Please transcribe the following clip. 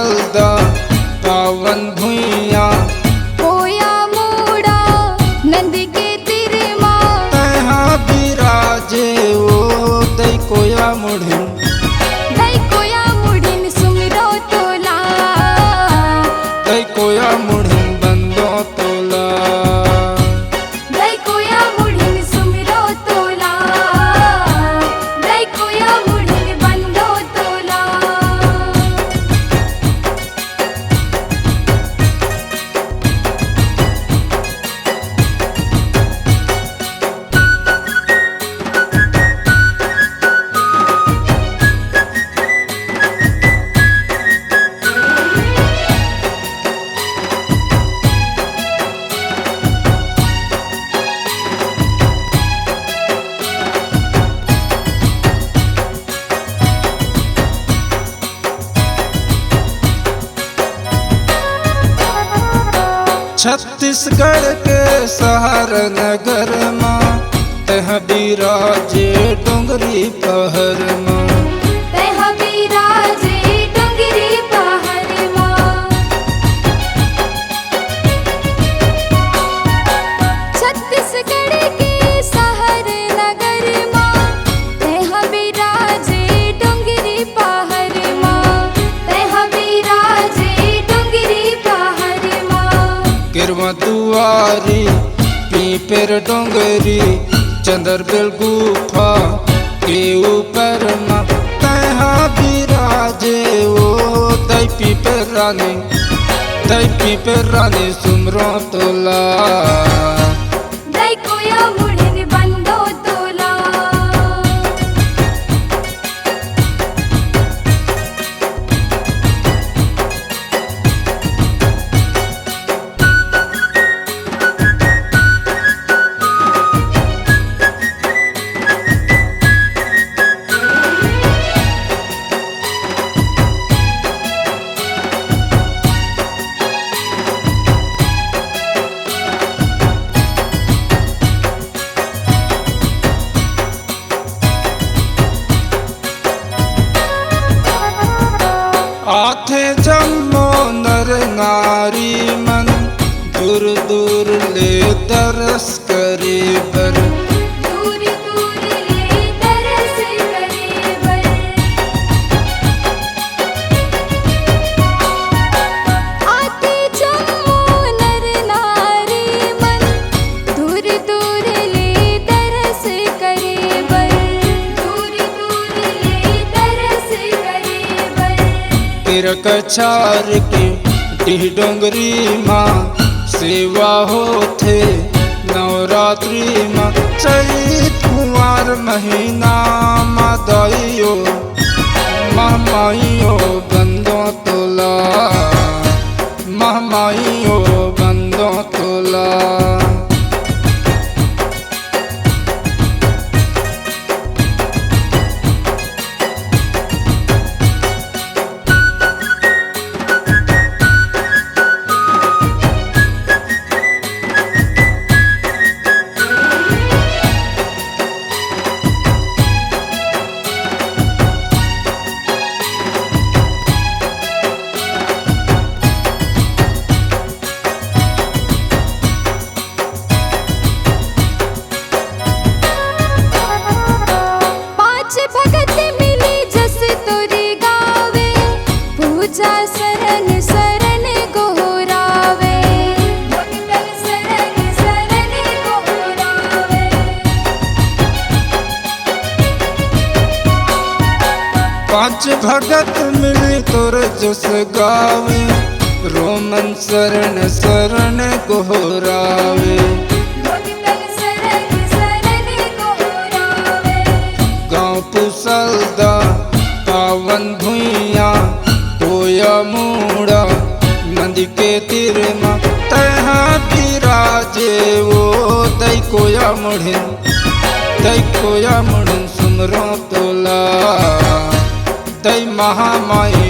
पुसलदा पावन भुइया कोया मूड़ा नंद के तिरमा तहाँ बिराजे ओ दै कोया मुढ़िन दई कोया मुड़िन सुमिरो तोला दै कोया मुढ़िन बंदो तोला दई कोया मुड़िन सुमिरो तोला दई कोया मुड़िन बंदो तोला। छत्तीसगढ़ के शहर नगर माँ तह बिराजे डोंगरी पहर माँ तह बिराजे डोंगरी पहर माँ छत्तीसगढ़ के शहर नगर माँ तह बिराजे डोंगरी पहर माँ तह बिराजे डोंगरी पहर माँ। गिरवा दुआरी पीपर डोंगरी चंद्रबिल गुफा के ऊपर माँ तहाँ बिराजे ओ दै पीपर रानी सुमरो तोला दई कोया मुड़िन बंदो तोला आथे जम्मो नर नारी मन दूर दूर ले दरस करे बर दूर दूर ले तरस करे बर आते जम्मो नर नारी मन दूर दूर ले तरस करे बर दूर दूर ले तरस करे बर। तिरकछार की टिह डोंगरी माँ सेवा होथे नवरात्रि माँ चैत कुंवर महीना माँ दाइयो महमाइयो बंदो तोला महमाइयो बंदो तोला। पाँच भगत मिली जस तोरी गावे पूजा शरण शरण गोहरावे भगतन शरण शरण गोहरावे। पांच भगत मिली तोर जस गावे रोमन शरण शरण गोहरावे भगतन शरण शरण गोहरावे। गाँव पुसलदा पावन भुइया कोया मूड़ा नदी के तीर माँ तहाँ बिराजे ओ दै कोया मुढ़िन सुमरो तोला दै महामाई